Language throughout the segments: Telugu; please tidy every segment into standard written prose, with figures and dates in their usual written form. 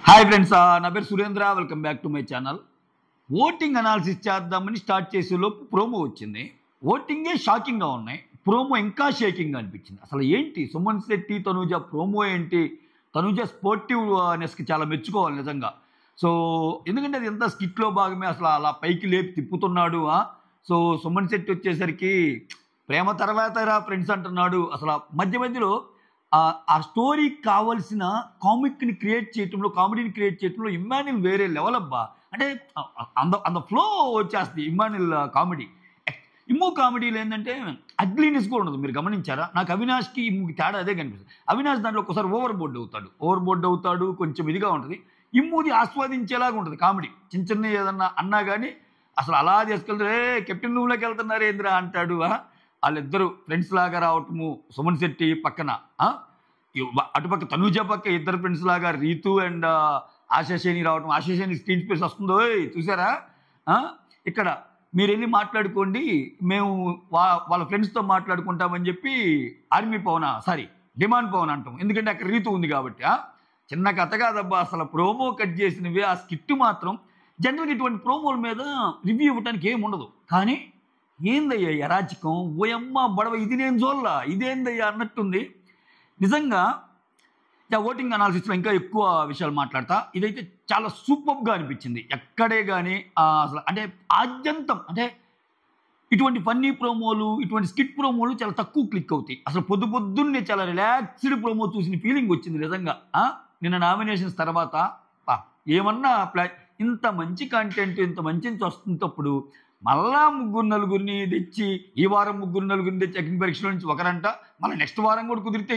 హాయ్ ఫ్రెండ్స్, నా పేరు Surendra. Welcome back to my channel. Voting analysis చేద్దామని స్టార్ట్ చేసేలోపు ప్రోమో వచ్చింది. ఓటింగే షాకింగ్గా ఉన్నాయి, ప్రోమో ఇంకా షేకింగ్గా అనిపించింది. అసలు ఏంటి సుమన్ శెట్టి తనూజ ప్రోమో ఏంటి? తనూజ స్పోర్టివ్నెస్కి చాలా మెచ్చుకోవాలి నిజంగా. సో ఎందుకంటే అది ఎంత స్కిట్లో భాగమే, అసలు అలా పైకి లేపి తిప్పుతున్నాడు. సో సుమన్ శెట్టి వచ్చేసరికి ప్రేమ తర్వాత రా ఫ్రెండ్స్ అంటున్నాడు. అసలు మధ్య మధ్యలో ఆ స్టోరీకి కావాల్సిన కామిక్ని క్రియేట్ చేయటంలో, కామెడీని క్రియేట్ చేయటంలో ఇమ్మాన్యుల్ వేరే లెవెల్ అబ్బా. అంటే అంత ఫ్లో వచ్చేస్తుంది ఇమ్మాన్యుల్ కామెడీ. ఇమ్ము కామెడీలో ఏంటంటే అగ్లీనెస్ కూడా ఉండదు. మీరు గమనించారా? నాకు అవినాష్కి ఇమ్ముకి తేడా అదే కనిపిస్తుంది. అవినాష్ దాంట్లో ఒకసారి ఓవర్ బోర్డ్ అవుతాడు, కొంచెం ఇదిగా ఉంటుంది. ఇమ్ముది ఆస్వాదించేలాగా ఉంటుంది కామెడీ. చిన్న చిన్న ఏదన్నా అన్నా కానీ అసలు అలా తీసుకెళ్తారు. కెప్టెన్ రూమ్లోకి వెళ్తున్నారు ఏంద్రా అంటాడు. వాళ్ళిద్దరూ ఫ్రెండ్స్ లాగా రావటము, సుమన్ శెట్టి పక్కన, అటుపక్క తనూజ పక్క ఇద్దరు ఫ్రెండ్స్ లాగా రీతు అండ్ ఆశాశేని రావటం. ఆశాశేని స్క్రీన్ స్పేస్ వస్తుందో చూసారా? ఇక్కడ మీరు వెళ్ళి మాట్లాడుకోండి, మేము వాళ్ళ ఫ్రెండ్స్తో మాట్లాడుకుంటామని చెప్పి డిమాండ్ పవన్ అంటాం. ఎందుకంటే అక్కడ రీతు ఉంది కాబట్టి. చిన్న కథ కాదబ్బా, అసలు ప్రోమో కట్ చేసినవి. ఆ స్కిట్ మాత్రం జనరల్గా ఇటువంటి ప్రోమోల మీద రివ్యూ ఇవ్వడానికి ఏముండదు. కానీ ఏందయ్యా ఎరాచకం, ఓయమ్మ బడవ, ఇది నేను చూడలా, ఇదేందయ్యా అన్నట్టుంది నిజంగా. ఓటింగ్ అనాలిసిస్లో ఇంకా ఎక్కువ విషయాలు మాట్లాడతా. ఇదైతే చాలా సూపర్గా అనిపించింది. ఎక్కడే కానీ అసలు అంటే ఆద్యంతం అంటే ఇటువంటి ఫన్నీ ప్రోమోలు, ఇటువంటి స్కిట్ ప్రోమోలు చాలా తక్కువ క్లిక్ అవుతాయి. అసలు పొద్దున్నే చాలా రిలాక్స్డ్ ప్రోమో చూసిన ఫీలింగ్ వచ్చింది నిజంగా. నిన్న నామినేషన్స్ తర్వాత ఏమన్నా ఇంత మంచి కంటెంట్, ఇంత మంచి వస్తున్నప్పుడు మళ్ళా నలుగురిని తెచ్చి, ఈ వారం నలుగురిని తెచ్చి అగ్ని పరీక్షల నుంచి ఒకరంట, మళ్ళీ నెక్స్ట్ వారం కూడా కుదిరితే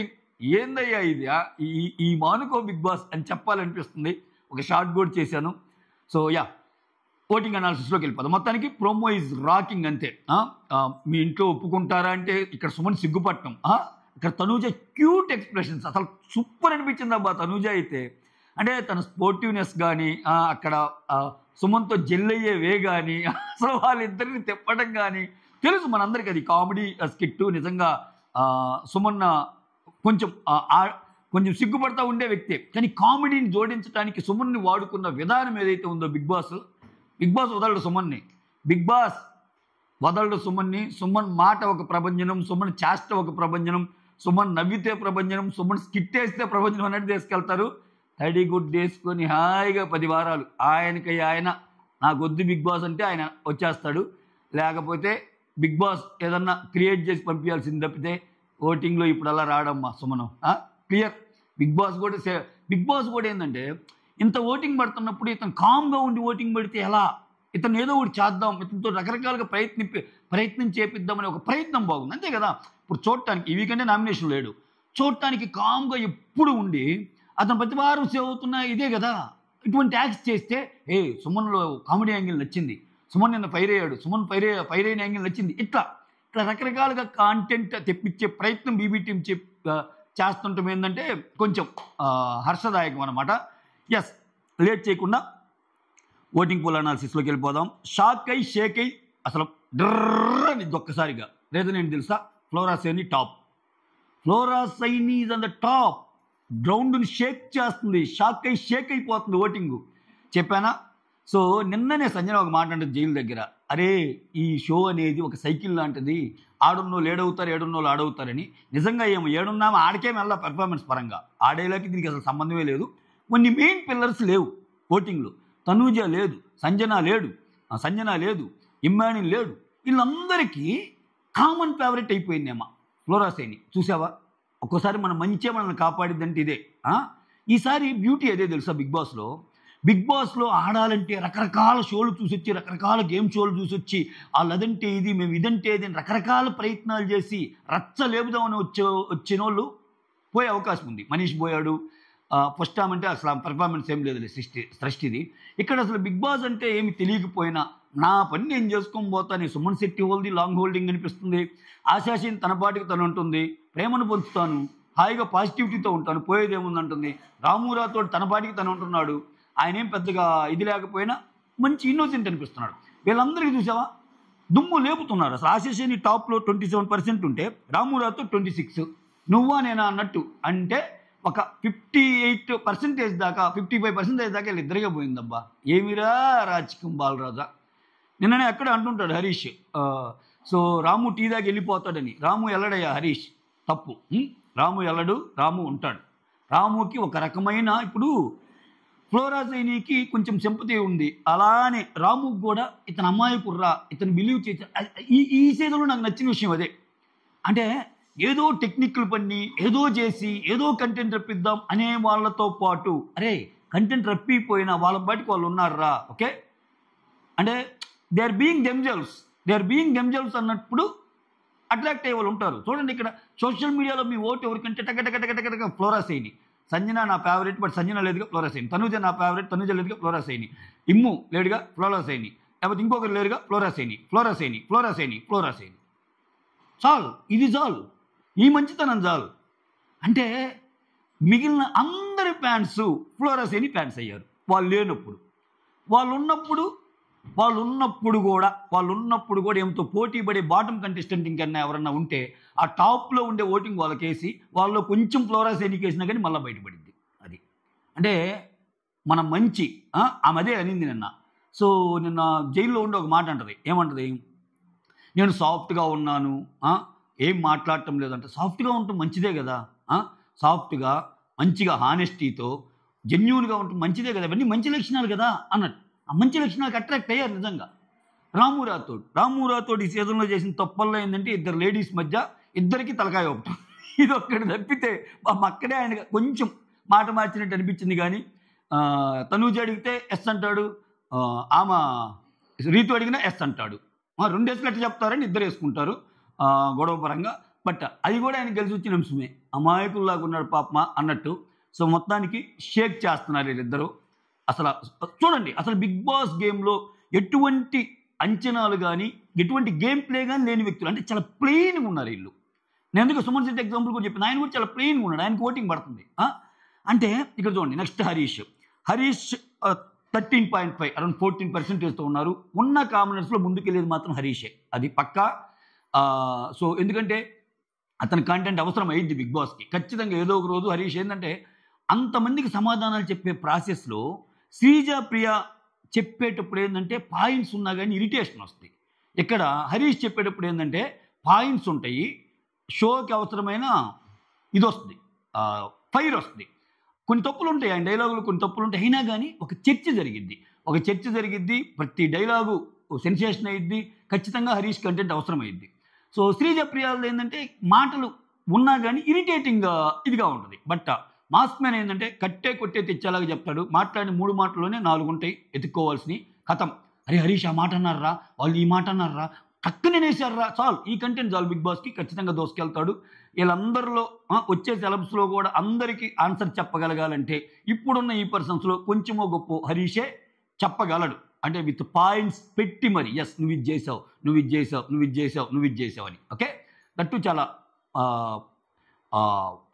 ఏందయ్యా ఇది? ఈ మానుకో బిగ్ బాస్ అని చెప్పాలనిపిస్తుంది. ఒక షార్ట్ కూడా చేశాను. సో ఓటింగ్ అనాలిసిస్లోకి వెళ్ళిపోతాం. మొత్తానికి ప్రోమో ఈజ్ రాకింగ్ అంతే. మీ ఇంట్లో ఒప్పుకుంటారా అంటే ఇక్కడ సుమన్ సిగ్గుపట్టం, ఇక్కడ తనూజ క్యూట్ ఎక్స్ప్రెషన్స్ అసలు సూపర్ అనిపించింది అబ్బా. తనూజ అయితే అంటే తన స్పోర్టివ్నెస్ కానీ, అక్కడ సుమన్తో జెల్లయ్యే వే కానీ, అసలు వాళ్ళిద్దరిని తిప్పడం కానీ తెలుసు మనందరికీ అది కామెడీ స్కిట్. నిజంగా సుమన్ కొంచెం సిగ్గుపడతా ఉండే వ్యక్తే, కానీ కామెడీని జోడించడానికి సుమన్ని వాడుకున్న విధానం ఏదైతే ఉందో బిగ్ బాస్ వదలడు సుమన్ని. బిగ్ బాస్ వదలడు సుమన్ని. సుమన్ మాట ఒక ప్రభంజనం, సుమన్ చేష్ట ఒక ప్రభంజనం, సుమన్ నవ్వితే ప్రభంజనం, సుమన్ స్కిట్ వేస్తే ప్రభంజనం అన్నట్టు తీసుకెళ్తారు. తడి గుడ్ వేసుకొని హాయిగా 10 వారాలు ఆయన నాకొద్దు బిగ్ బాస్ అంటే ఆయన వచ్చేస్తాడు. లేకపోతే బిగ్ బాస్ ఏదన్నా క్రియేట్ చేసి పంపించాల్సింది తప్పితే ఓటింగ్లో ఇప్పుడు అలా రావడమ్మా సుమనం. క్లియర్. బిగ్ బాస్ కూడా ఏంటంటే ఇంత ఓటింగ్ పడుతున్నప్పుడు ఇతను కామ్గా ఉండి ఓటింగ్ పడితే ఎలా? ఇతను ఏదో ఒకటి చేద్దాం, ఇతనితో రకరకాలుగా ప్రయత్నం చేపిద్దామని ఒక ప్రయత్నం బాగుంది అంతే కదా. ఇప్పుడు చూడటానికి ఈ వీకంటే నామినేషన్ లేడు, చూడటానికి కామ్గా ఎప్పుడు ఉండి అతను ప్రతి వారం సేవ్ అవుతున్నా ఇదే కదా. ఇటువంటి యాక్ట్స్ చేస్తే సుమన్లో కామెడీ యాంగిల్ నచ్చింది, సుమన్ నిన్న ఫైర్ అయ్యాడు, సుమన్ ఫైర్ అయిన యాంగిల్ నచ్చింది, ఇట్లా రకరకాలుగా కాంటెంట్ తెప్పించే ప్రయత్నం బీబీ టీం చేస్తుంటాం. ఏంటంటే కొంచెం హర్షదాయకం అనమాట. లేట్ చేయకుండా ఓటింగ్ పోల్ అనాలిసిస్లోకి వెళ్ళిపోదాం. షేక్ అయి అసలు డ్రని ఒక్కసారిగా రీజన్ ఏంటి తెలుసా? Flora Saini top. Flora Saini is on the top. గ్రౌండ్ని షేక్ చేస్తుంది, షేక్ అయిపోతుంది ఓటింగు. చెప్పానా? సో నిన్ననే సంజన ఒక మాట అంటే జైలు దగ్గర, అరే ఈ షో అనేది ఒక సైకిల్ లాంటిది, ఆడున్నోళ్ళు ఏడున్నోళ్ళు ఆడవుతారని. నిజంగా ఏమో ఏడున్నామో ఆడికే మెల్ల పెర్ఫార్మెన్స్ పరంగా ఆడేలాకి దీనికి అసలు సంబంధమే లేదు. కొన్ని మెయిన్ పిల్లర్స్ లేవు ఓటింగ్లో. తనూజ లేదు, సంజన లేదు, ఇమ్మాన్యుల్ లేడు. వీళ్ళందరికీ కామన్ ఫేవరెట్ అయిపోయిందేమో ఫ్లోరా సైని. చూసావా? ఒక్కోసారి మన మంచే మనల్ని కాపాడిద్దంటే ఇదే. ఈసారి బ్యూటీ అదే తెలుసా? బిగ్ బాస్లో ఆడాలంటే రకరకాల షోలు చూసొచ్చి, రకరకాల గేమ్ షోలు చూసొచ్చి, వాళ్ళు అదంటే ఇది, మేము ఇదంటే ఇది అని రకరకాల ప్రయత్నాలు చేసి రచ్చలేపుదామని వచ్చిన వాళ్ళు పోయే అవకాశం ఉంది. మనీష్ పోయాడు ఫస్ట్ టైం అంటే అసలు పెర్ఫార్మెన్స్ ఏం లేదు సృష్టిది. ఇక్కడ అసలు బిగ్ బాస్ అంటే ఏమి తెలియకపోయినా నా పని నేను చేసుకొని పోతాను. సుమన్ శెట్టి లాంగ్ హోల్డింగ్ అనిపిస్తుంది. ఆశాశీని తన పాటికి తను ఉంటుంది, ప్రేమను పొందుతాను, హాయిగా పాజిటివిటీతో ఉంటాను, పోయేదేముందంటుంది. రామూరాతో తన పాటికి తను ఉంటున్నాడు, ఆయన ఏం పెద్దగా ఇది లేకపోయినా మంచి ఇన్నోసెంట్ అనిపిస్తున్నాడు. వీళ్ళందరికీ చూసావా దుమ్ము లేపుతున్నారు. అసలు ఆశాశీని టాప్లో 27% ఉంటే రామూరాతో 26, నువ్వా నేనా అన్నట్టు. అంటే ఒక 58% దాకా 55% దాకా వీళ్ళు ఇద్దరిగా పోయిందబ్బా. ఏమిరా రాజకీయం బాలరాజా. నిన్ననే ఎక్కడ అంటుంటాడు హరీష్, సో రాము టీ దాకా వెళ్ళిపోతాడని. రాము వెళ్ళడయ్యా హరీష్, తప్పు. రాము వెళ్ళడు, రాము ఉంటాడు. రాముకి ఒక రకమైన ఇప్పుడు ఫ్లోరాజైనీకి కొంచెం సింపతి ఉంది, అలానే రాముకి కూడా ఇతను అమ్మాయికుర్రా, ఇతను బిలీవ్ చేసి ఈ సీజన్లో నాకు నచ్చిన విషయం అదే. అంటే ఏదో టెక్నిక్లు పని ఏదో చేసి ఏదో కంటెంట్ రప్పిద్దాం అనే వాళ్ళతో పాటు, అరే కంటెంట్ రప్పిపోయినా వాళ్ళ బయటకు వాళ్ళు ఉన్నారా, ఓకే, అంటే దే ఆర్ బీయింగ్ దెమ్జెల్వ్స్ అన్నప్పుడు అట్రాక్ట్ అయ్యే వాళ్ళు ఉంటారు. చూడండి ఇక్కడ సోషల్ మీడియాలో మీ ఓటు ఎవరికంటే టక ఫ్లోరాసైని. సంజన నా ఫేవరెట్, బట్ సంజన లేదుగా ఫ్లోరాసైని. తనుజ నా ఫేవరెట్, తనుజ లేదుగా ఫ్లోరాసైని. ఇమ్ము లేడుగా ఫ్లోరాసైని. లేకపోతే ఇంకొకరు లేరుగా ఫ్లోరాసైని. చాలు, ఇది చాలు, ఈ మంచితనం చాలు. అంటే మిగిలిన అందరి ఫ్యాన్స్ ఫ్లోరాసైని ఫ్యాన్స్ అయ్యారు వాళ్ళు లేనప్పుడు. వాళ్ళు ఉన్నప్పుడు కూడా ఏమితో పోటీ పడే బాటమ్ కంటెస్టెంట్ ఇంకన్నా ఎవరన్నా ఉంటే ఆ టాప్లో ఉండే ఓటింగ్ వాళ్ళకేసి వాళ్ళు కొంచెం ఫ్లోరాసైనికి వేసినా కానీ మళ్ళీ బయటపడింది. అది అంటే మన మంచి ఆమె అదే అనింది నిన్న. సో నిన్న జైల్లో ఉండి ఒక మాట అంటది, ఏమంటది, నేను సాఫ్ట్గా ఉన్నాను, ఏం మాట్లాడటం లేదంటే. సాఫ్ట్గా ఉండటం మంచిదే కదా, సాఫ్ట్గా మంచిగా హానెస్టీతో జెన్యూన్గా ఉండటం మంచిదే కదా, ఇవన్నీ మంచి లక్షణాలు కదా అన్నట్టు. ఆ మంచి లక్షణాలకు అట్రాక్ట్ అయ్యారు నిజంగా. రాము రాథోడ్ ఈ సీజన్లో చేసిన తప్పల్లో ఏంటంటే ఇద్దరు లేడీస్ మధ్య ఇద్దరికి తలకాయ ఒకటం. ఇది ఒక్కటి తప్పితే అక్కడే ఆయన కొంచెం మాట మార్చినట్టు అనిపించింది. కానీ తనూజ అడిగితే ఎస్ అంటాడు, ఆమె రీతు అడిగినా ఎస్ అంటాడు. 2 వేసులు ఎట్లా చెప్తారని ఇద్దరు వేసుకుంటారు గొడవ పరంగా. బట్ అది కూడా ఆయన కలిసి వచ్చిన అంశమే, అమాయకుల్లాగా ఉన్నాడు పాపమా అన్నట్టు. సో మొత్తానికి షేక్ చేస్తున్నారు వీళ్ళిద్దరూ. అసలు చూడండి, అసలు బిగ్ బాస్ గేమ్లో ఎటువంటి అంచనాలు కానీ ఎటువంటి గేమ్ ప్లే కానీ లేని వ్యక్తులు, అంటే చాలా ప్లెయిన్గా ఉన్నారు వీళ్ళు. నేను ఎందుకు సుమన్ శెట్టి ఎగ్జాంపుల్ కూడా చెప్పాను, ఆయన కూడా చాలా ప్లెయిన్గా ఉన్నాడు, ఆయనకు ఓటింగ్ పడుతుంది. అంటే ఇక్కడ చూడండి, నెక్స్ట్ హరీష్ 13.5 అరౌండ్ 14%తో ఉన్నారు. ఉన్న కామనర్స్లో ముందుకెళ్ళేది మాత్రం హరీషే, అది పక్కా. సో ఎందుకంటే అతని కంటెంట్ అవసరం అయింది బిగ్ బాస్కి ఖచ్చితంగా. ఏదో ఒక రోజు హరీష్ ఏంటంటే అంతమందికి సమాధానాలు చెప్పే ప్రాసెస్లో శ్రీజ ప్రియ చెప్పేటప్పుడు ఏంటంటే పాయింట్స్ ఉన్నా కానీ ఇరిటేషన్ వస్తాయి. ఇక్కడ హరీష్ చెప్పేటప్పుడు ఏంటంటే పాయింట్స్ ఉంటాయి, షోకి అవసరమైన ఇది వస్తుంది, ఫైర్ వస్తుంది. కొన్ని తప్పులు ఉంటాయి, ఆయన డైలాగులు కొన్ని తప్పులు ఉంటాయి, అయినా కానీ ఒక చర్చ జరిగిద్ది, ప్రతి డైలాగు సెన్సేషన్ అయ్యిద్ది. ఖచ్చితంగా హరీష్ కంటెంట్ అవసరమైద్ది. సో శ్రీజ ప్రియాలు ఏంటంటే మాటలు ఉన్నా కానీ ఇరిటేటింగ్గా ఇదిగా ఉంటుంది. బట్ మాస్ మ్యాన్ ఏంటంటే కొట్టే తెచ్చేలాగా చెప్తాడు. మాట్లాడిన 3 మాటల్లోనే 4 ఉంటాయి ఎత్తుక్కోవాల్సినవి. కథం, అరే హరీష్ ఆ మాట అన్నారా, వాళ్ళు ఈ మాట అన్నారా, టక్కునే వేసారా, చాలు, ఈ కంటెంట్ చాలు బిగ్ బాస్కి ఖచ్చితంగా దోసుకెళ్తాడు. వీళ్ళందరిలో వచ్చే సెలబ్స్లో కూడా అందరికీ ఆన్సర్ చెప్పగలగాలంటే ఇప్పుడున్న ఈ పర్సన్స్లో కొంచెమో గొప్ప హరీషే చెప్పగలడు. అంటే విత్ పాయింట్స్ పెట్టి మరి, ఎస్ నువ్వు ఇది చేసావు అని. ఓకే, దట్టు చాలా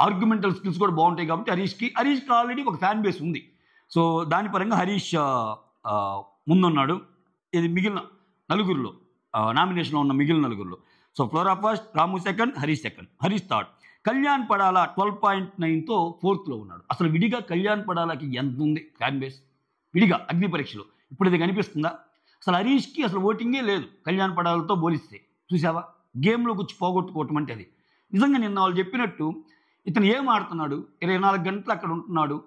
ఆర్గ్యుమెంటల్ స్కిల్స్ కూడా బాగుంటాయి కాబట్టి హరీష్కి ఆల్రెడీ ఒక ఫ్యాన్ బేస్ ఉంది. సో దాని పరంగా హరీష్ ముందున్నాడు. ఇది మిగిలిన నలుగురిలో నామినేషన్లో ఉన్న మిగిలిన నలుగురిలో. So Flora first, Ramu second, Harish third. Kalyan Padala 12.9తో 4th ఉన్నాడు. అసలు విడిగా కళ్యాణ్ పడాలకి ఎంత ఉంది ఫ్యాన్ బేస్, విడిగా అగ్ని పరీక్షలో ఇప్పుడు ఇది కనిపిస్తుందా? అసలు హరీష్కి అసలు ఓటింగే లేదు కళ్యాణ్ పడాలతో పోలిస్తే. చూసావా, గేమ్లో కూర్చి పోగొట్టుకోవటం అంటే అది. నిజంగా నిన్న వాళ్ళు చెప్పినట్టు ఇతను ఏం ఆడుతున్నాడు, 24 గంటలు అక్కడ ఉంటున్నాడు,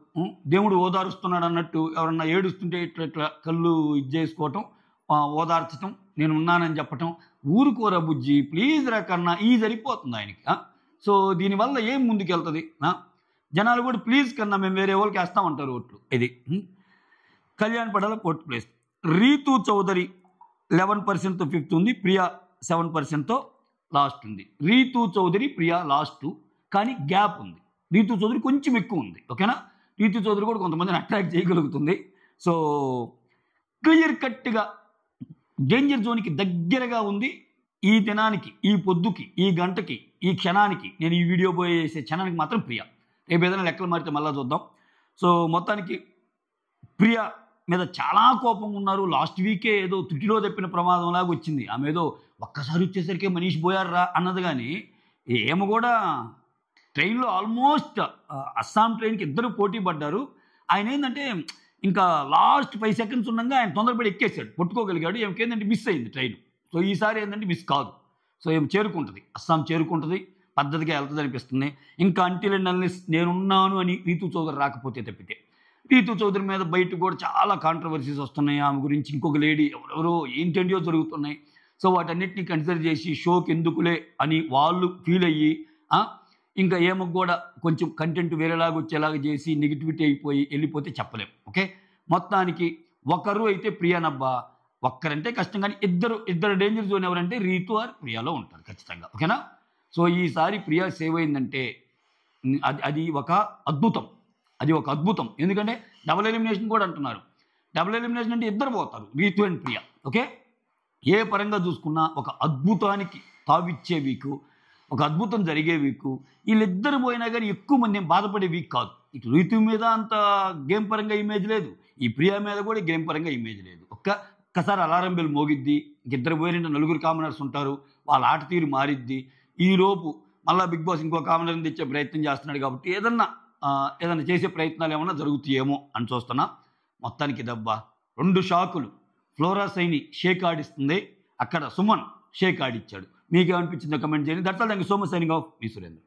దేవుడు ఓదారుస్తున్నాడు అన్నట్టు. ఎవరన్నా ఏడుస్తుంటే ఇట్లా కళ్ళు ఇది చేసుకోవటం, ఓదార్చటం, నేను ఉన్నానని చెప్పటం. ఊరుకోరా బుజ్జి ప్లీజ్ రా కన్నా, ఈ సరిపోతుంది ఆయనకి. సో దీనివల్ల ఏం ముందుకెళ్తుంది? జనాలు కూడా ప్లీజ్ కన్నా మేము వేరే వాళ్ళకి వేస్తామంటారు ఓట్లు. ఇది కళ్యాణ్ పడాల 4th ప్లేస్. రీతు చౌదరి 11%తో 5th ఉంది. ప్రియా 7%తో లాస్ట్ ఉంది. రీతు చౌదరి ప్రియా లాస్ట్, కానీ గ్యాప్ ఉంది. రీతు చౌదరి కొంచెం ఎక్కువ ఉంది. ఓకేనా, రీతు చౌదరి కూడా కొంతమందిని అట్రాక్ట్ చేయగలుగుతుంది. సో క్లియర్ కట్గా డేంజర్ జోన్కి దగ్గరగా ఉంది. ఈ దినానికి, ఈ పొద్దుకి, ఈ గంటకి, ఈ క్షణానికి, నేను ఈ వీడియో పోయేసే క్షణానికి మాత్రం ప్రియా. రేపు ఏదైనా లెక్కలు మారితే మళ్ళీ చూద్దాం. సో మొత్తానికి ప్రియా మీద చాలా కోపంగా ఉన్నారు. లాస్ట్ వీకే ఏదో తుటిలో తప్పిన ప్రమాదంలాగా వచ్చింది. ఆమె ఏదో ఒక్కసారి వచ్చేసరికి మనీష్ పోయారా అన్నది, కానీ ఏమో కూడా ట్రైన్లో ఆల్మోస్ట్ అస్సాం ట్రైన్కి ఇద్దరు పోటీ పడ్డారు. ఆయన ఏంటంటే ఇంకా లాస్ట్ 5 సెకండ్స్ ఉండగా ఆయన తొందరపడి ఎక్కేసాడు, పట్టుకోగలిగాడు. ఏమికేందంటే మిస్ అయింది ట్రైన్. సో ఈసారి ఏంటంటే మిస్ కాదు. సో ఏం చేరుకుంటుంది, అస్సాం చేరుకుంటుంది, పద్ధతిగా వెళ్తుంది అనిపిస్తుంది. ఇంకా అంటిల్ అండ్ అన్లెస్ నేనున్నాను అని రీతు చౌదరి రాకపోతే తప్పితే. రీతు చౌదరి మీద బయట కూడా చాలా కాంట్రవర్సీస్ వస్తున్నాయి. ఆమె గురించి ఇంకొక లేడీ ఎవరెవరో ఏంటంటియో జరుగుతున్నాయి. సో వాటన్నిటిని కన్సిడర్ చేసి షోకి ఎందుకులే అని వాళ్ళు ఫీల్ అయ్యి ఇంకా ఏమో కూడా కొంచెం కంటెంట్ వేరేలాగా వచ్చేలాగా చేసి నెగిటివిటీ అయిపోయి వెళ్ళిపోతే చెప్పలేం. ఓకే, మొత్తానికి ఒకరు అయితే ప్రియానబ్బా, ఒక్కరంటే కష్టం, కానీ ఇద్దరు డేంజర్ జోన్ ఎవరంటే రీతు ఆర్ ప్రియాలో ఉంటారు ఖచ్చితంగా. ఓకేనా? సో ఈసారి ప్రియా సేవ్ అయిందంటే అది ఒక అద్భుతం, అది ఒక అద్భుతం. ఎందుకంటే డబుల్ ఎలిమినేషన్ కూడా అంటున్నారు. డబుల్ ఎలిమినేషన్ అంటే ఇద్దరు పోతారు, రీతు అండ్ ప్రియా. ఓకే, ఏ పరంగా చూసుకున్నా ఒక అద్భుతానికి తావిచ్చే వీకు, ఒక అద్భుతం జరిగే వీకు. వీళ్ళిద్దరు పోయినా కానీ ఎక్కువ మంది ఏం బాధపడే వీక్ కాదు. ఇటు రీతు మీద అంత గేమ్ పరంగా ఇమేజ్ లేదు, ఈ ప్రియా మీద కూడా గేమ్ పరంగా ఇమేజ్ లేదు. ఒక్కసారి అలారం బెల్ మోగిద్ది, ఇద్దరు పోయిన 4 కామనర్స్ ఉంటారు, వాళ్ళ ఆట తీరు మారిద్ది. ఈలోపు మళ్ళీ బిగ్ బాస్ ఇంకో కామనర్ని తెచ్చే ప్రయత్నం చేస్తున్నాడు కాబట్టి ఏదన్నా చేసే ప్రయత్నాలు ఏమన్నా జరుగుతాయేమో అని చూస్తున్నా. మొత్తానికి దెబ్బ 2 షాకులు. ఫ్లోరా సైని షేక్ ఆడిస్తుంది, అక్కడ సుమన్ షేక్ ఆడిచ్చాడు. మీకేమనిపించిందో కమెంట్ చేయండి. That's all. Thank you so much. Signing off, me Surendra.